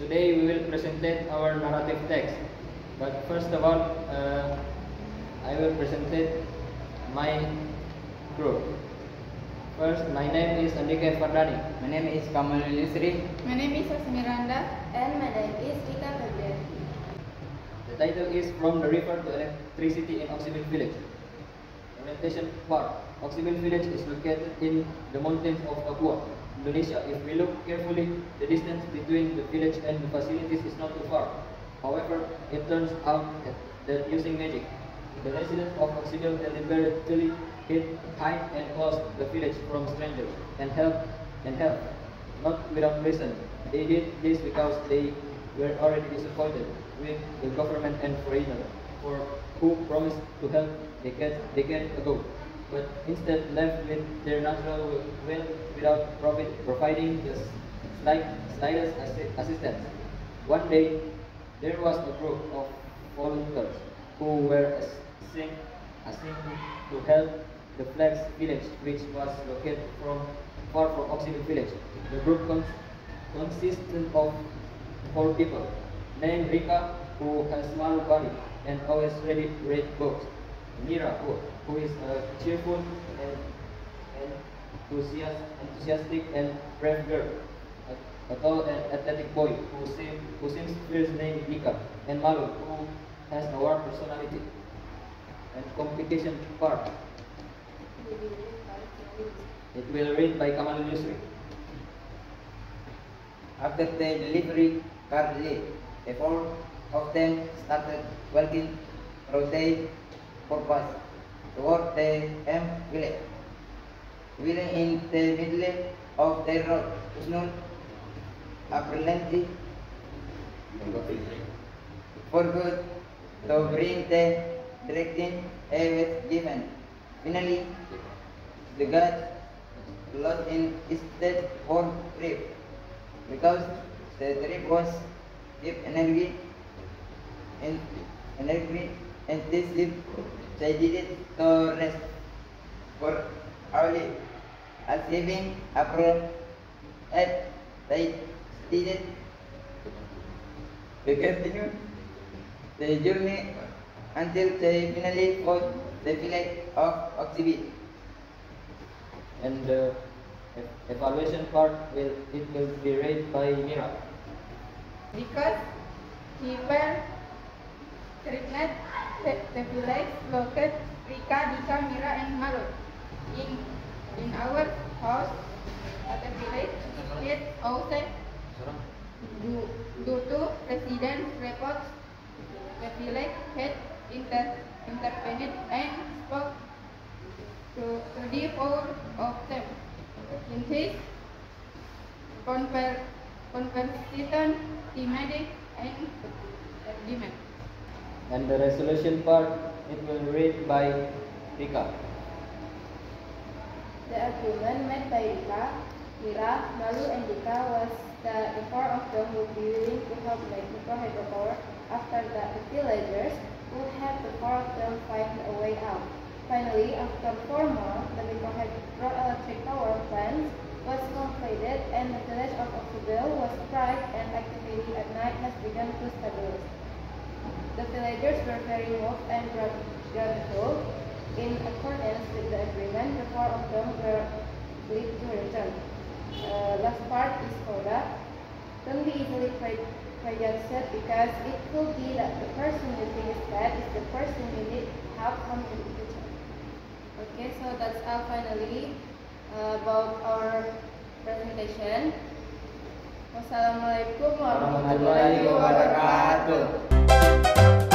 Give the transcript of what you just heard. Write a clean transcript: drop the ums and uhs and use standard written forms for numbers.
Today we will present our narrative text. But first of all, I will present my group. First, my name is Andika Fardani. My name is Kamal Yusri. My name is Asmiranda. And my name is Rika Febrian. The title is From the River to Electricity in Oxybil Village. Orientation part. Oxybil Village is located in the mountains of Papua, Indonesia. If we look carefully, the distance between the village and the facilities is not too far. However, it turns out that using magic, the residents of Oxybil deliberately hide and close the village from strangers and help, not without reason. They did this because they were already disappointed with the government and foreigners who promised to help decades ago, but instead left with their natural wealth without providing the slightest assistance. One day, there was a group of volunteers who were assigned to help the Flags village, which was located far from Oxybil village. The group consisted of 4 people, named Rika, who has small body and always ready to read books. Mira, who is a cheerful and enthusiastic and brave girl. A tall and athletic boy who seems fierce, named Rika. And Malu, who has a warm personality. And complication part. It will read by Kamal Yusri. After the delivery car delayed, the 4 of them started working for their purpose toward the M village. Wheeling in the middle of the road, Usnul apparently forgot to bring the directing aid was given. Finally, the guard lost in state for trip because the trip was deep energy intensive. They needed to rest for hourly. As having April at they needed to continue the journey until they finally got the village of Oxybil. And the evaluation part will be read by Mira. Because he were threatened, the village located Rika, Dika, Mira, and Malu. In our house at the village, it also due to resident reports, the village had intervened and spoke to the 4 of them. In his conversation, demanded and demand. And the resolution part, it will read by Rika. The agreement made by Rika, Mira, Malu, and Dika was that the 4 of them would be willing to help make micro hydropower. After that, the villagers would have the 4 of them find a way out. Finally, after 4 more, the hydroelectric power plant was completed and the village of Oxybil was bright and activity at night has begun to stabilize. The villagers were very moved and grateful. In accordance with the agreement, the 4 of them were agreed to return. Last part is Koda. Don't be easily prejudged because it could be that the person you think is bad is the person you need help from in the future. Okay, so that's all finally about our presentation. Wassalamualaikum warahmatullahi wabarakatuh.